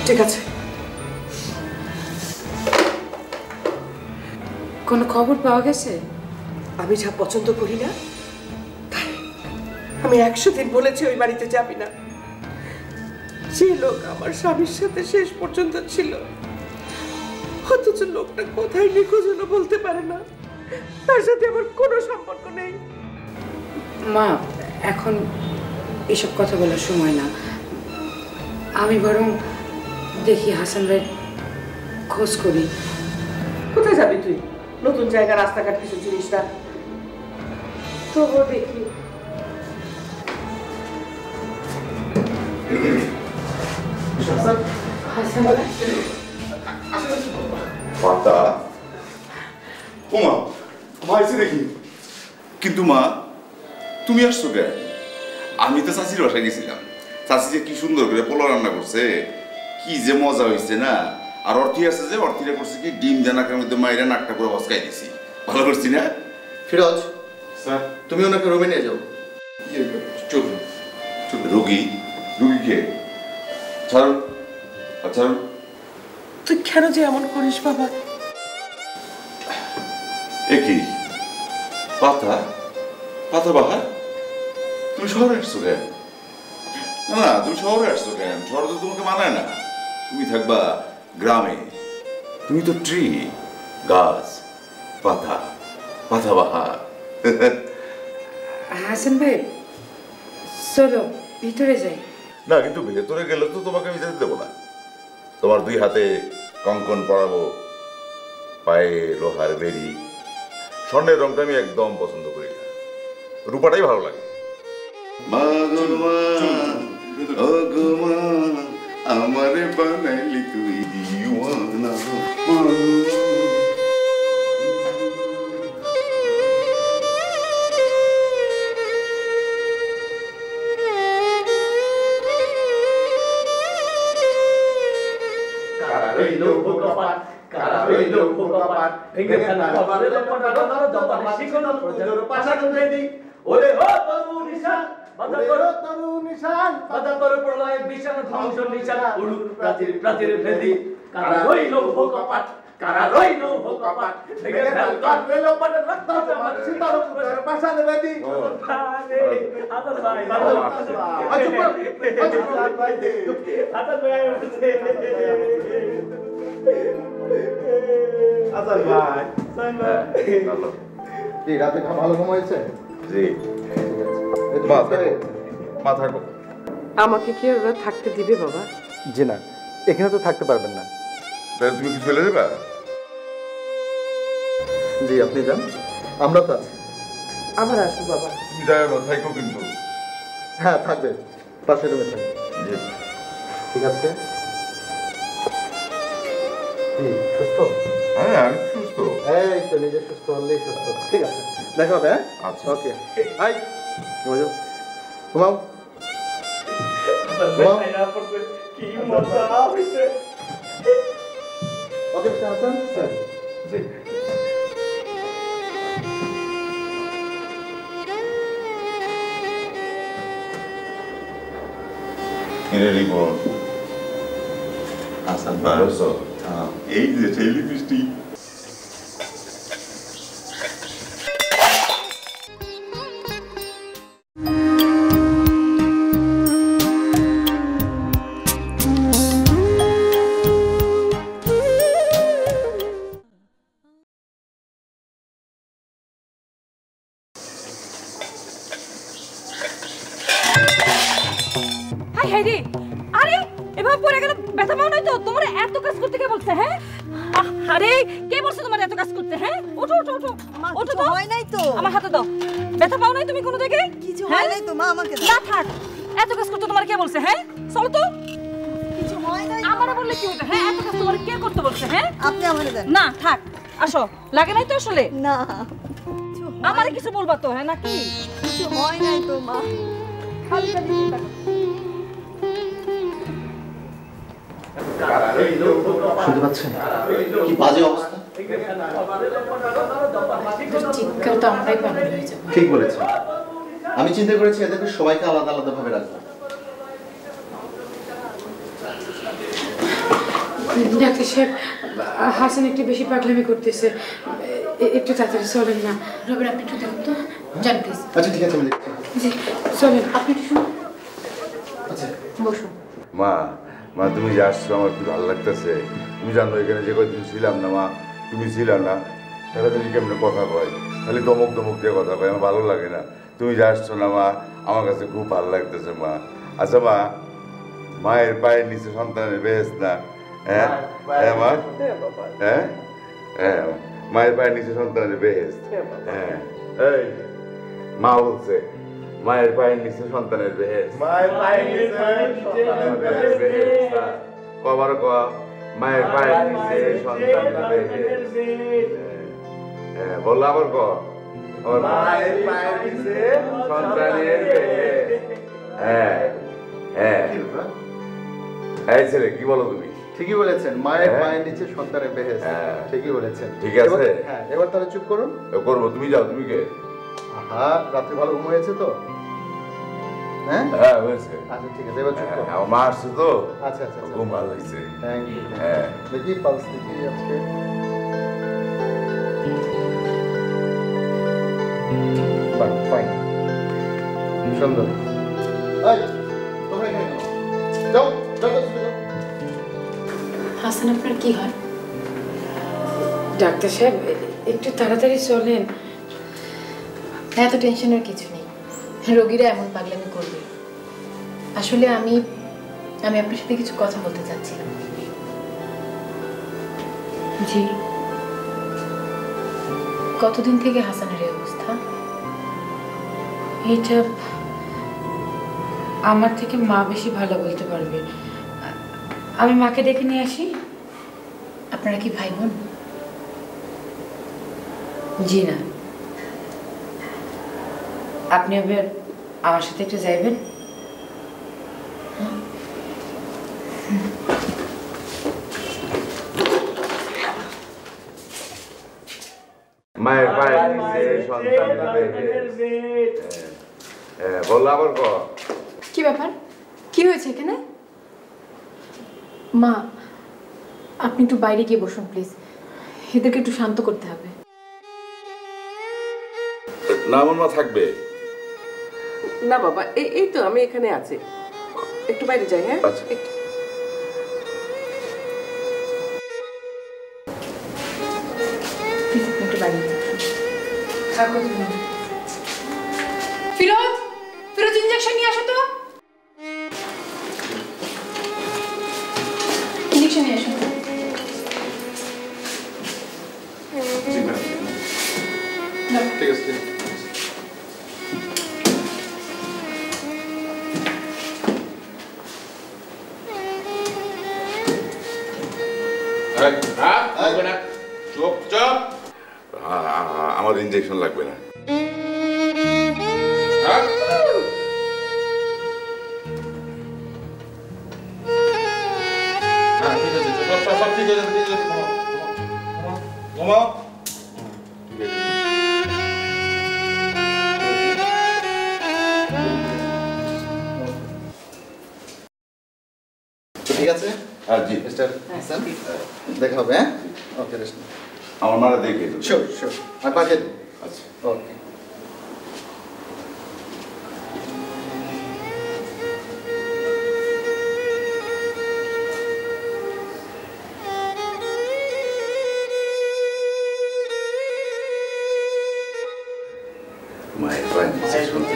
ঠিক আছে। কোনো খবর পাওয়া গেছে? আমি যা পছন্দ করি না তাই আমি 100 দিন বলেছি ওই বাড়িতে যাবি না। যে লোক আমার স্বামীর সাথে শেষ পর্যন্ত ছিল, অথচ লোকটা কোথায় নিখোঁজ হলো বলতে পারে না, তার সাথে আমার কোনো সম্পর্ক নেই। মা, এখন এসব কথা বলার সময় না, আমি বরং দেখি হাসান ভাই খোঁজ করি। কোথায় যাবি তুই? নতুন জায়গা, রাস্তাঘাট কিছু জিনিস না তো দেখি। পাতা ওমা মা এসে দেখি। কিন্তু মা তুমি আসছো কেন? আমি তো চাচির বাসায় গেছিলাম। চাচি যে কি সুন্দর করে পোলাও রান্না করছে, কি যে মজা হয়েছে না। আর অর্থি আছে যে অর্থিটা করছে কি ডিম জানাকের মধ্যে মাইরা নাকটা করে বসকাই দিছি। ভালো করছি না? ফিরোজ স্যার, তুমি ওনাকে রুমে নিয়ে যাও। চলুন চলুন। রোগী? রোগীকে ছাড়ুন, আচ্ছা তুই কেন যে এমন করিস বাবা? একই পাতা পাতা বাহার, তুমি শহরে আসছো কেন? না না, তুমি শহরে আসছো কেন? শহরে তো তোমাকে মানায় না, তুমি থাকবা গ্রামে। তুমি তো ট্রি, গাছ, পাতা, পাতা বাহার। হাসান ভাই চলো ভিতরে যাই। না কিন্তু ভেতরে গেলে তো তোমাকে আমি যেতে দেবো না। তোমার 2 হাতে কঙ্কন পরাবো, পায়ে লোহার বেরি। স্বর্ণের রংটা আমি একদম পছন্দ করি না, রূপাটাই ভালো লাগে। আমারে বানাইলি তুই দিওয়ানা। ওরে ও তরু নিশান বাধা করো, তরু নিশান বাধা করো, প্রলয় বিশাল ধ্বংস নিশান, উড়ু প্রাচীর প্রাচীর ভেদি, কারা রইল ভোকপাট, কারা রইল ভোকপাট, ভেগে ফেল কাটবে লোপাট, রক্ত জমাট সীতার উপরে পাশান বেদি। আরে আদর ভাই বাদর আদর ভাই দে আদর ভাই উঠছে। আদর ভাই কি রাতে ভালো ঘুম হয়েছে? জি ঠিক আছে। মা থাকো। আমাকে কি ওরা থাকতে দিবে বাবা? জি না, এখানে তো থাকতে পারবেন না। তাহলে তুমি কি চলে যাবে? জি আপনি যান, আমরা তো আছি। আবার আসবো বাবা। তুমি যাই না, থাকো কিন্তু। হ্যাঁ থাকবে, পাশের রুমে থাকবে। ঠিক আছে। কি সুস্থ? হ্যাঁ আমি সুস্থ। এই তো নিজে সুস্থ হলেই সুস্থ। ঠিক আছে, দেখা হবে। হ্যাঁ আচ্ছা ওকে। হাই ঘুমাও, ঘুমাও। কি মজা হইছে। ওকে হাসান স্যার। জি এর রিপোর্ট আসান ভালো। এই যে ছেলে বৃষ্টি আরে এভাবে পড়ে গেলে ব্যথা পাও নাই তো? তোমার এত কাজ করতে কে বলছে? হ্যাঁ আরে কে বলছে তোমার এত কাজ করতে? হ্যাঁ ওঠো ওঠো ওঠো ওঠো তো। হয় নাই তো। আমার হাতে দাও। ব্যথা পাও নাই তুমি কোনো জায়গায়? কিছু হয় নাই তো মা, আমাকে দাও। না থাক, এত কাজ করতে তোমার কে বলছে? হ্যাঁ চলো তো। কিছু হয় নাই। আমারে বললে কি হতো? হ্যাঁ এত কাজ তোমার কে করতে বলছে? হ্যাঁ আপনি আমারে দেন। না থাক, আসো। লাগে নাই তো আসলে? না আমারে কিছু বলবা তো? হ্যাঁ নাকি? কিছু হয় নাই তো মা। খালি খালি চিন্তা করো। শুনতে পাচ্ছেন কি বাজে অবস্থা? চিৎকার তো আমরাই পাবো হয়ে যাবো। ঠিক বলেছেন, আমি চিন্তা করেছি এদেরকে সবাইকে আলাদা আলাদা ভাবে রাখবো। ডাক্তার সাহেব, হাসান একটু বেশি পাগলামি করতেছে, একটু তাড়াতাড়ি চলেন না। রবির আপনি একটু দেখুন তো, যান প্লিজ। আচ্ছা ঠিক আছে, আমি দেখছি। জি চলেন, আপনি একটু শুনুন। আচ্ছা বসুন। মা মা তুমি যে আসছো আমার খুব ভালো লাগতেছে। তুমি জানো এখানে যে কয়েকদিন ছিলাম না মা, তুমি ছিলাম না, তারা তুমি কেমন কথা কয়, খালি দমক দমক দিয়ে কথা কয়, আমার ভালো লাগে না। তুমি যে আসছো না মা, আমার কাছে খুব ভালো লাগতেছে মা। আচ্ছা মা, মায়ের পায়ের নিচে সন্তানের বেহেশত না? হ্যাঁ হ্যাঁ মা, হ্যাঁ হ্যাঁ মায়ের পায়ের নিচে সন্তানের বেহেশত। হ্যাঁ এই মা বলছে মায়ের পায়ের নিচে সন্তানের বেহেশত। মায়ের পায়ের নিচে সন্তানের বেহেশত। কবার কয়া মায়ের পায়ের নিচে সন্তানের বেহেশত। হ্যাঁ বললো আবার ক, মায়ের পায়ের নিচে সন্তানের বেহেশত। হ্যাঁ হ্যাঁ এই ছেলে কি বলো তুমি? ঠিকই বলেছেন, মায়ের পায়ের নিচে সন্তানের বেহেশত। ঠিকই বলেছেন। ঠিক আছে, হ্যাঁ এবার তাহলে চুপ করুন। করবো, তুমি যাও। তুমি কে? হ্যাঁ রাত্রে ভালো ঘুম হয়েছে তো? হ্যাঁ হ্যাঁ হয়েছে। আচ্ছা ঠিক আছে, এবার চুপ করুন। আমার মা আসছে তো। আচ্ছা আচ্ছা খুব ভালো হয়েছে। Thank you. হ্যাঁ দেখি পালস দেখি আজকে। বাহ ফাইন, সুন্দর। এই তোমরা এখানে কেন? যাও যাও যাও। হাসান আপনার কি হয়? ডাক্তার সাহেব একটু তাড়াতাড়ি চলেন। এত টেনশনের কিছু নেই, রোগীরা এমন পাগলামি করবে। আসলে আমি আপনার সাথে কিছু কথা বলতে চাচ্ছিলাম। জি, কতদিন থেকে হাসানের এই অবস্থা? এটা আমার থেকে মা বেশি ভালো বলতে পারবে। আমি মাকে ডেকে নিয়ে আসি। আপনারা কি ভাই বোন? জি না। আপনি আবার আমার সাথে একটু যাইবেন? মায়ের পায়ের নিচে সন্তানের বেহেশত। বললো আবার ক। কি ব্যাপার, কি হয়েছে এখানে? মা আপনি একটু বাইরে গিয়ে বসুন প্লিজ, এদেরকে একটু শান্ত করতে হবে। না আমার মা থাকবে না বাবা, এই তো আমি এখানে আছি, একটু বাইরে যাই। হ্যাঁ আচ্ছা। ফিরোজ, নিয়ে আসো তো। ইঞ্জেকশন নিয়ে আসো। ঠিক আছে। আমার ইনজেকশন লাগবে না। ঠিক আছে জি মিস্টার হাসান দেখা হবে। হ্যাঁ ওকে রেস্ট। আমার মারা দেখে শিওর শিওর আর পাঠিয়ে দেবো। আচ্ছা ওকে। মায়ের পায়ে নিচে শুনতে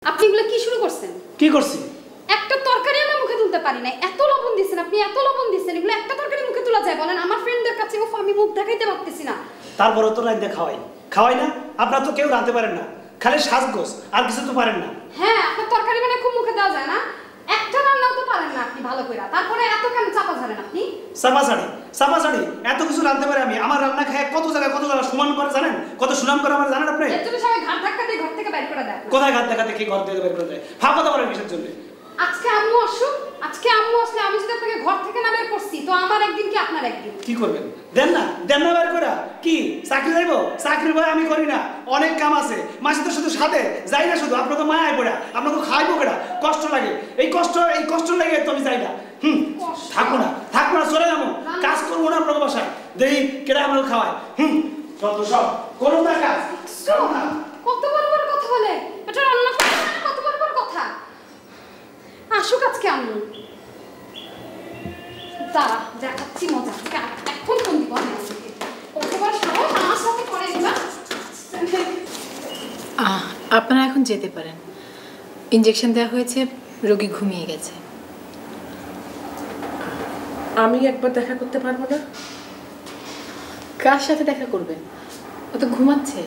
আপনি এগুলো কি শুরু করছেন? কি করছি? একটা তরকারি আমরা মুখে তুলতে পারি না। এত লবণ দিচ্ছেন আপনি, এত লবণ দিচ্ছেন, এগুলো একটা তরকারি মুখে তোলা যায় বলেন? আমার ফ্রেন্ডদের কাছে আমি মুখ দেখাইতে পারতেছি না। তারপরে তো রাঁধতে খাওয়াই না। আপনারা তো কেউ রাঁধতে পারেন না, খালি সাজগোজ, আর কিছু তো পারেন না। হ্যাঁ, আপনার তরকারি মানে খুব মুখে দেওয়া যায় না। একটা রান্নাও তো পারেন না আপনি ভালো করে, তারপরে এত কেন চাপা ঝাড়েন আপনি? চাপাচাড়ি এত কিছু রাঁধতে পারি আমি। আমার রান্না খায় কত জায়গা সুনাম করে জানেন? কত সুনাম করে আমার জানেন আপনি? এর জন্য সবাই ঘাট ধাক্কা দিয়ে ঘর থেকে বের করে দেয়। কোথায় ঘাট ধাক্কা দিয়ে ঘর থেকে বের করে দেয়? ফাঁকা কথা বলেন কিসের জন্য? আজকে আম্মু আসলে আমি যদি আপনাকে ঘর থেকে না বের করছি তো আমার একদিন কি আপনার একদিন? কি করবেন? দেন না বের করে। কি চাকরি যাইবো? চাকরির ভয় আমি করি না, অনেক কাম আছে। মাসে তো শুধু সাথে যাই না, শুধু আপনাকে মায়ায় পড়া, আপনাকে খাইবো কেডা? কষ্ট লাগে, এই কষ্ট লাগে তো আমি যাই না। থাকবো না চলে যাবো, কাজ করবো না আপনাকে বাসায়। দেখি কেডা আমাকে খাওয়ায়। যত সব করুন না কাজ। কত বড় বড় কথা বলে, এটা রান্না করে কত বড় বড় কথা। আসুক আজকে আম্মু, দাঁড়া দেখাচ্ছি মজা। এখন ফোন দিব আমি আজকে। কতবার সাহস আমার সাথে করে এগুলা। আপনারা এখন যেতে পারেন। ইনজেকশন দেওয়া হয়েছে, রোগী ঘুমিয়ে গেছে। আমি একবার দেখা করতে পারবো না? কার সাথে দেখা করবেন? ও তো ঘুমাচ্ছে,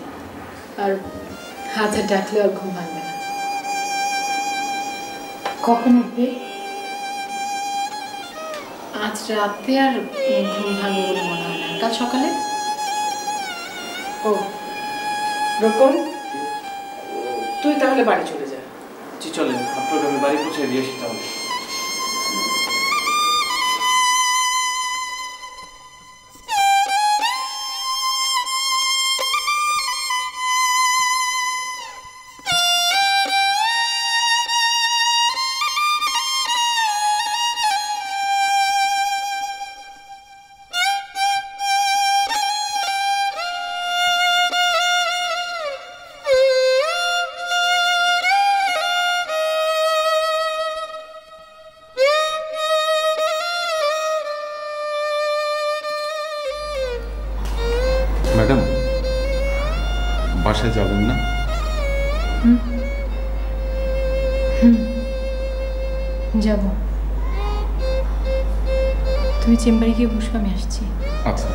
আর হাজার ডাকলে আর ঘুম ভাঙবে না। কখন উঠবে? আজ রাতে আর ঘুম ভাঙবে বলে মনে হয় না। কাল সকালে? ও রকম, তুই তাহলে বাড়ি চলে যা। জি চলেন, আপনাকে আমি বাড়ি পৌঁছে দিয়ে আসি তাহলে। ম্যাডাম, বাসায় যাবেন না? যাব। তুমি চেম্বারে গিয়ে বসো, আমি আসছি। আচ্ছা।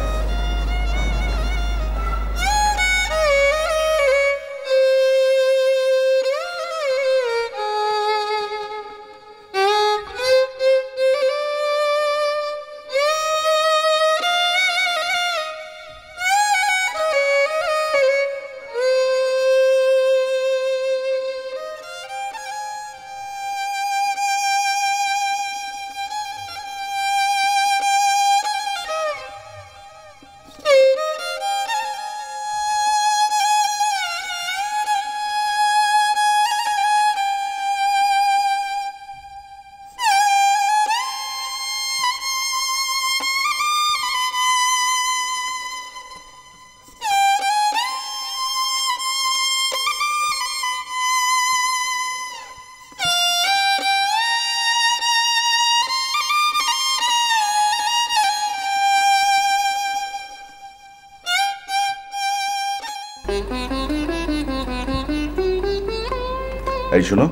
শোনো,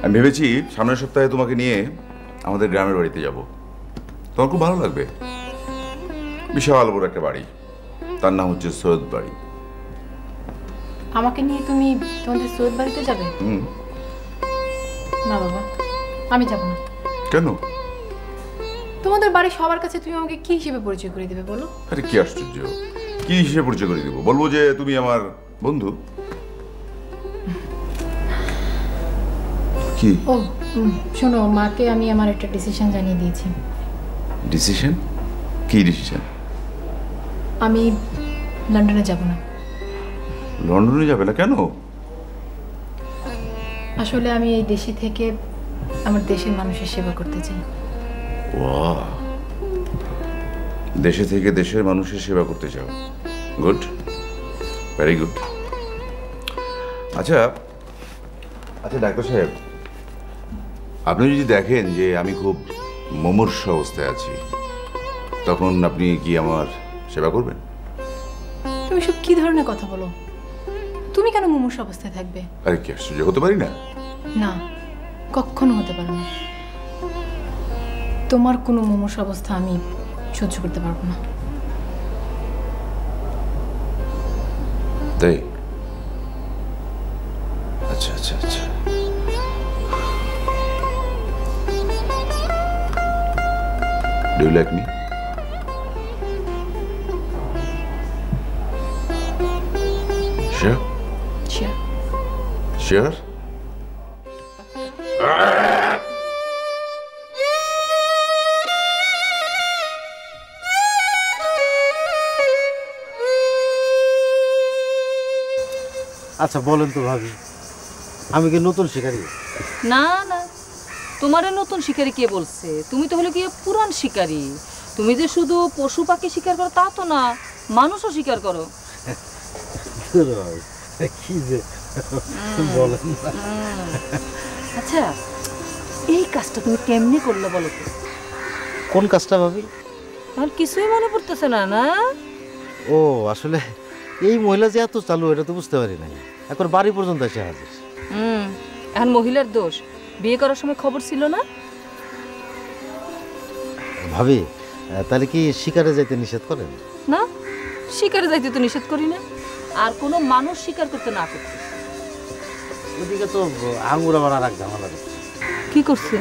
আমি ভেবেছি সামনের সপ্তাহে তোমাকে নিয়ে আমাদের গ্রামের বাড়িতে যাব। তোমার খুব ভালো লাগবে। বিশাল বড় একটা বাড়ি, তার নাম হচ্ছে সৈয়দ বাড়ি। আমাকে নিয়ে তুমি তোমাদের সৈয়দ বাড়িতে যাবে? না বাবা, আমি যাব না। কেন? তোমাদের বাড়ি সবার কাছে তুমি আমাকে কি হিসেবে পরিচয় করে দেবে বলো? আরে কি আশ্চর্য, কি হিসেবে পরিচয় করে দিব? বলবো যে তুমি আমার বন্ধু। কি? ও শোনো, মাকে আমি আমার একটা ডিসিশন জানিয়ে দিয়েছি। ডিসিশন? কি ডিসিশন? আমি লন্ডনে যাব না। লন্ডনে যাবে না কেন? আসলে আমি এই দেশে থেকে আমার দেশের মানুষের সেবা করতে চাই। ওয়াও, দেশে থেকে দেশের মানুষের সেবা করতে চাও। Good, very good. আচ্ছা আচ্ছা ডাক্তার সাহেব, আপনি যদি দেখেন যে আমি খুব মুমূর্ষ অবস্থায় আছি, তখন আপনি কি আমার সেবা করবেন? তুমি সব কি ধরনের কথা বলো? তুমি কেন মুমূর্ষ অবস্থায় থাকবে? আরে কি আশ্চর্য, হতে পারি না? না, কখনো হতে পারে না। তোমার কোনো মুমূর্ষ অবস্থা আমি সহ্য করতে পারবো না। তাই? আচ্ছা আচ্ছা আচ্ছা। Do you like me? Sure? Sure. Sure? আচ্ছা বলেন তো ভাবি, আমি কি নতুন শিকারী? না না, তোমারে নতুন শিকারী কে বলছে? তুমি তো হলো কি পুরান শিকারী। তুমি যে শুধু পশু পাখি শিকার করো তা তো না, মানুষও শিকার করো। কি যে বলেন। আচ্ছা, এই কাজটা তুমি কেমনে করলে বলো তো? কোন কাজটা ভাবি? আর কিছুই মনে পড়তেছে না। না ও আসলে এই মহিলা যে এত চালু এটা তো বুঝতে পারি নাই, এখন বাড়ি পর্যন্ত এসে হাজির। এখন মহিলার দোষ, বিয়ে করার সময় খবর ছিল না। ভাবি তাহলে কি শিকারে যাইতে নিষেধ করেন? না, শিকারে যাইতে তো নিষেধ করি না, আর কোনো মানুষ শিকার করতে না করতে। ওদিকে তো আঙ্গুর আবার আর এক ঝামেলা করছে। কি করছে?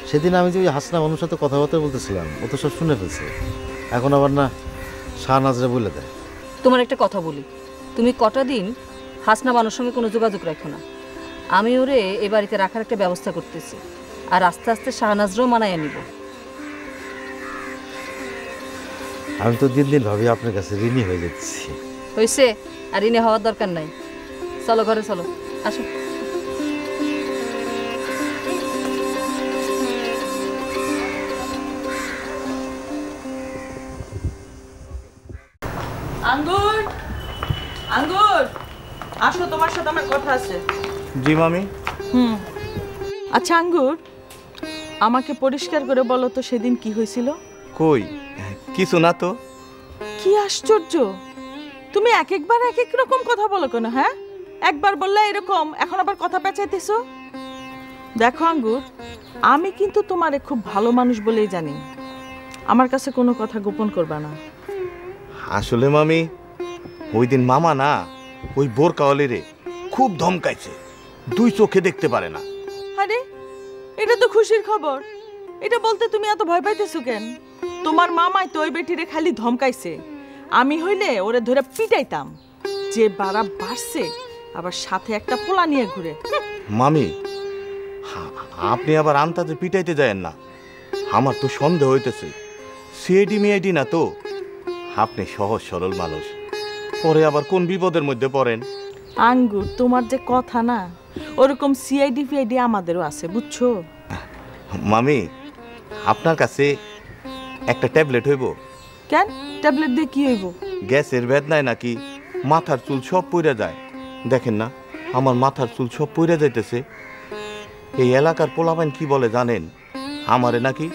সেদিন আমি যে ওই হাসনা মানুষের সাথে কথাবার্তা বলতেছিলাম, ও তো সব শুনে ফেলছে। এখন আবার না শাহনাজরা বলে দেয়। তোমার একটা কথা বলি, তুমি কটা দিন হাসনা বানুর সঙ্গে কোনো যোগাযোগ রাখো না। আমি ওরে এ বাড়িতে রাখার একটা ব্যবস্থা করতেছি, আর আস্তে আস্তে শাহনাজরাও মানায় নিব। আমি তো দিন দিন ভাবি আপনার কাছে ঋণী হয়ে যাচ্ছি। হয়েছে, আর ঋণী হওয়ার দরকার নাই। চলো ঘরে চলো, আসো। আঙ্গুর, আঙ্গুর, আসো, তোমার সাথে আমার কথা আছে। জি মামি। আচ্ছা আঙ্গুর, আমাকে পরিষ্কার করে বলো তো সেদিন কি হয়েছিল? কই কিছু না তো। কি আশ্চর্য, তুমি এক একবার এক এক রকম কথা বলো কেন? হ্যাঁ, একবার বললে এরকম, এখন আবার কথা পেঁচাইতেছো। দেখো আঙ্গুর, আমি কিন্তু তোমারে খুব ভালো মানুষ বলেই জানি, আমার কাছে কোনো কথা গোপন করবা না। আসলে মামি, ওই দিন মামা না ওই বোরকাওয়ালিরে খুব ধমকাইছে, দুই চোখে দেখতে পারে না। আরে এটা তো খুশির খবর, এটা বলতে তুমি এত ভয় পাইতেছো কেন? তোমার মামাই তো ওই বেটিরে খালি ধমকাইছে, আমি হইলে ওরে ধরে পিটাইতাম। যে বাড়া বাড়ছে, আবার সাথে একটা পোলা নিয়ে ঘুরে। মামি, আপনি আবার আন্তাজে পিটাইতে যায়েন না। আমার তো সন্দেহ হইতেছে সিআইডি মিআইডি না তো। আপনি সহজ সরল মানুষ, পরে আবার কোন বিপদের মধ্যে পড়েন। আঙ্গুর, তোমার যে কথা না, ওরকম সিআইডি ফিআইডি আমাদেরও আছে, বুঝছো? মামি, আপনার কাছে একটা ট্যাবলেট হইব? কেন, ট্যাবলেট দিয়ে কি হইব? গ্যাসের বেদনায় নাকি মাথার চুল সব পইরা যায়। দেখেন না, আমার মাথার চুল সব পইরা যাইতেছে। এই এলাকার পোলাপাইন কি বলে জানেন? আমারে নাকি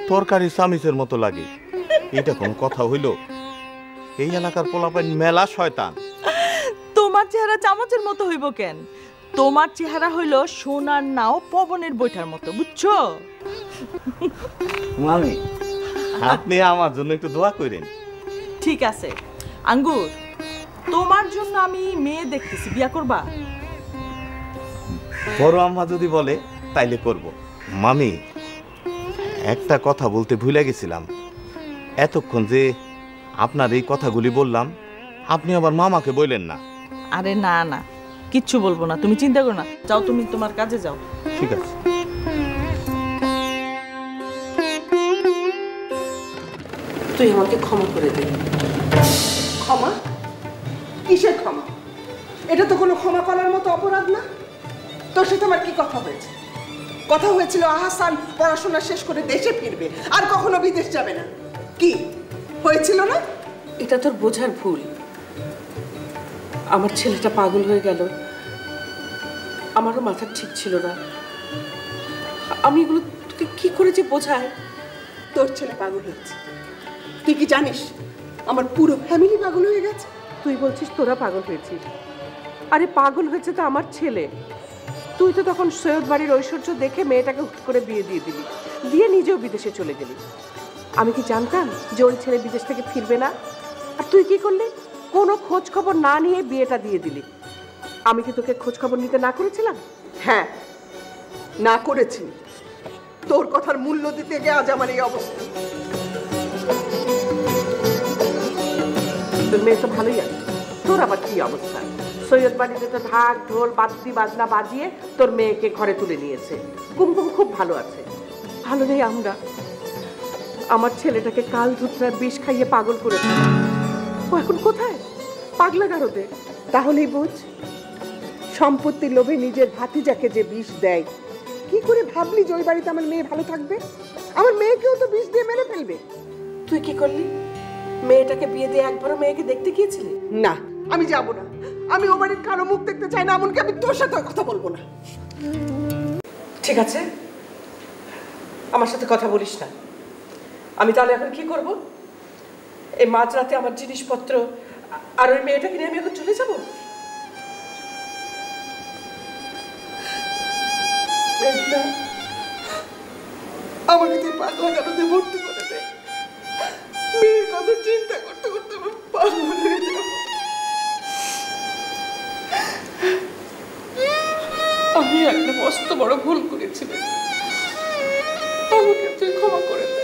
তরকারি চামিচের মতো লাগে। এটা কোন কথা হইল? এই এলাকার পোলাপাইন মেলা শয়তান। তোমার চেহারা চামচের মতো হইব কেন? তোমার চেহারা হইল সোনার নাও পবনের বৈঠার মতো, বুঝছো? মামি আপনি আমার জন্য একটু দোয়া করেন। ঠিক আছে আঙ্গুর, তোমার জন্য আমি মেয়ে দেখতেছি, বিয়া করবা? বড় আম্মা যদি বলে তাইলে করব। মামি একটা কথা বলতে ভুলে গেছিলাম, এতক্ষণ যে আপনার এই কথাগুলি বললাম আপনি আবার মামাকে বললেন না। আরে না না, কিচ্ছু বলবো না, তুমি চিন্তা করো না, যাও তুমি তোমার কাজে যাও। ঠিক আছে। তুই আমাকে ক্ষমা করে দে। ক্ষমা? কিসের ক্ষমা? এটা তো কোনো ক্ষমা করার মতো অপরাধ না। তোর সাথে আমার কি কথা হয়েছে? কথা হয়েছিল আহসান পড়াশোনা শেষ করে দেশে ফিরবে, আর কখনো বিদেশ যাবে না। কি হয়েছিল না? এটা তোর বোঝার ভুল। আমার ছেলেটা পাগল হয়ে গেল, আমারও মাথা ঠিক ছিল না। আমি এগুলো তোকে কি করে যে বোঝায়? তোর ছেলে পাগল হয়েছে, তুই কি জানিস আমার পুরো ফ্যামিলি পাগল হয়ে গেছে? তুই বলছিস তোরা পাগল হয়েছিস? আরে পাগল হয়েছে তো আমার ছেলে। তুই তো তখন সৈয়দ বাড়ির ঐশ্বর্য দেখে মেয়েটাকে হুট করে বিয়ে দিয়ে দিলি, দিয়ে নিজেও বিদেশে চলে গেলি। আমি কি জানতাম যে ওই ছেলে বিদেশ থেকে ফিরবে না? আর তুই কি করলি? কোনো খোঁজ খবর না নিয়ে বিয়েটা দিয়ে দিলি। আমি কি তোকে খোঁজ খবর নিতে না করেছিলাম? হ্যাঁ না করেছি। তোর কথার মূল্য দিতে গিয়ে আজ আমার এই অবস্থা। তোর মেয়ে তো ভালোই আছে, তোর আবার কি অবস্থা? সৈয়দ বাড়িতে তো ঢাক ঢোল বাদ্যি বাজনা বাজিয়ে তোর মেয়েকে ঘরে তুলে নিয়েছে। কুমকুম খুব ভালো আছে। ভালো নেই আমরা? আমার ছেলেটাকে কাল ধুতরার বিষ খাইয়ে পাগল করেছে। ও এখন কোথায়? পাগলা গারদে। তাহলেই বুঝ, সম্পত্তির লোভে নিজের ভাতিজাকে যে বিষ দেয়। কি করে ভাবলি যে ওই বাড়িতে আমার মেয়ে ভালো থাকবে? আমার মেয়েকেও তো বিষ দিয়ে মেরে ফেলবে। তুই কি করলি? মেয়েটাকে বিয়ে দিয়ে একবারও মেয়েকে দেখতে গিয়েছিলি? না, আমি যাব না। আমি ও বাড়ির কারো মুখ দেখতে চাই না, এমনকি আমি তোর সাথে কথা বলবো না। ঠিক আছে, আমার সাথে কথা বলিস না। আমি তাহলে এখন কি করব? এই মাঝরাতে আমার জিনিসপত্র আর ওই মেয়েটাকে নিয়ে আমি এখন চলে যাব? আমাকে তুই পাগলা গারদে ভর্তি করে দে। মেয়ের কথা চিন্তা করতে করতে আমি পাগল হয়ে যাব। আমি একটা মস্ত বড় ভুল করেছিলাম, আমাকে তুই ক্ষমা করে দে।